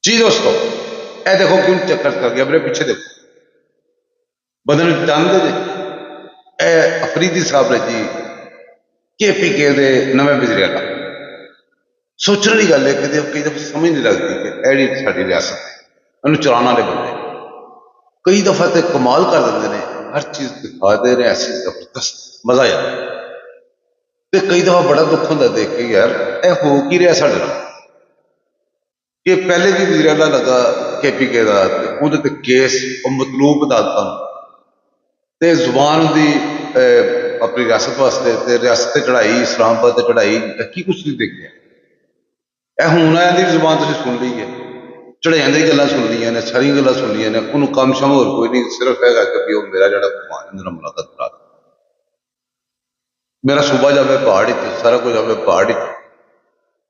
जी दोस्तों, ए देखो क्यों चक्कर कर गया, मेरे पीछे देखो बदन जानते जी। ए अफरीदी साहब ने जी KPK दे नवे वजीर आला। सोचने की गल है कि कई दफा समझ नहीं लगती कि एड़ी साड़ी रियासत है, इन्हू चलाने वाले बंदे कई दफा तो कमाल कर देंगे ने, हर चीज दिखा दे रहे ऐसी जबरदस्त मजा आ जाता है। तो कई दफा बड़ा दुख होता देख के यार ए हो की रहा साढ़े नाल कि पहले भी वजीर आला लगा KPK का, उहदे ते केस मतलूब अदालतां ते जुबान दी अपनी रियासत वास्ते ते रियासत ते चढ़ाई, इस्लामाबाद ते चढ़ाई, की कुछ नहीं देखिया। ਇਹ ਹੁਣ ਆਇਆ ਦੀ ਜ਼ੁਬਾਨ ਤੁਸੀਂ ਸੁਣ ਲਈ ਹੈ, ਚੜ੍ਹਾਈਆਂ ਦੀ ਗੱਲਾਂ ਸੁਣ ਲਈਆਂ ਨੇ, ਸਾਰੀਆਂ ਗੱਲਾਂ ਸੁਣ ਲਈਆਂ ਨੇ, ਉਹਨੂੰ ਕੰਮ ਸ਼ਮ ਹੋਰ ਕੋਈ ਨਹੀਂ, ਸਿਰਫ ਹੈਗਾ ਕਿ ਵੀ ਉਹ ਮੇਰਾ ਜਿਹੜਾ ਭਗਵਾਨ ਇਹਦੇ ਨਾਲ ਮੁਲਾਕਾਤ ਕਰਾ ਦੇ, ਮੇਰਾ ਸੂਬਾ ਜਾਵੇ ਪਹਾੜ ਵਿੱਚ, ਸਾਰਾ ਕੁਝ ਜਾਵੇ ਪਹਾੜ ਵਿੱਚ।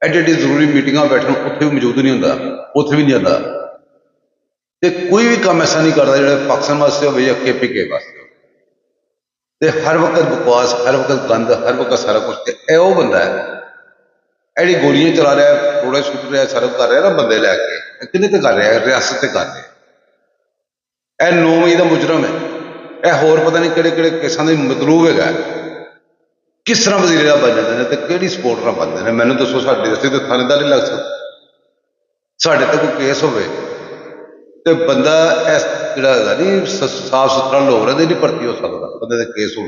ਐਡੀ ਐਡੀ ਜ਼ਰੂਰੀ ਮੀਟਿੰਗਾਂ ਬੈਠਣ ਉੱਥੇ ਵੀ ਮੌਜੂਦ ਨਹੀਂ ਹੁੰਦਾ, ਉੱਥੇ ਵੀ ਨਹੀਂ ਜਾਂਦਾ, ਤੇ ਕੋਈ ਵੀ ਕੰਮ ਐਸਾ ਨਹੀਂ ਕਰਦਾ ਜਿਹੜਾ ਪਾਕਿਸਤਾਨ ਵਾਸਤੇ ਹੋਵੇ ਜਾਂ KPK ਵਾਸਤੇ ਹੋਵੇ। ਤੇ ਹਰ ਵਕਤ ਬਕਵਾਸ, ਹਰ ਵਕਤ ਗੰਦ, ਹਰ ਵਕਤ ਸਾਰਾ ਕੁਝ। ਤੇ ਇਹ ਉਹ ਬੰਦਾ ਹੈ एड़ी गोलियां चला रहा है, रोड़े सुट रहा है, सारा कर रहा है ना बंदे लैके, कि कर रहा है रियासत से कर रहा है। यह 9 मई का मुजरम है, यह होर पता नहीं कि केसा का मतलूब है। किस तरह वजीर बन जाते हैं, तो कि सपोर्ट ना बनते हैं, मैंने दसो। साढ़े असीं तो थानेदार नहीं लग सकते, साढ़े तो कोई केस हो तो बंदा इस जोड़ा है नहीं साफ सुथरा लोग रहते नहीं भर्ती हो सकता, बंदे के केस हो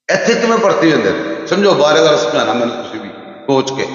इत्थे किवें भर्ती होंदे। समझो बाहर गल समझाना मैंने, तुसीं भी सोच के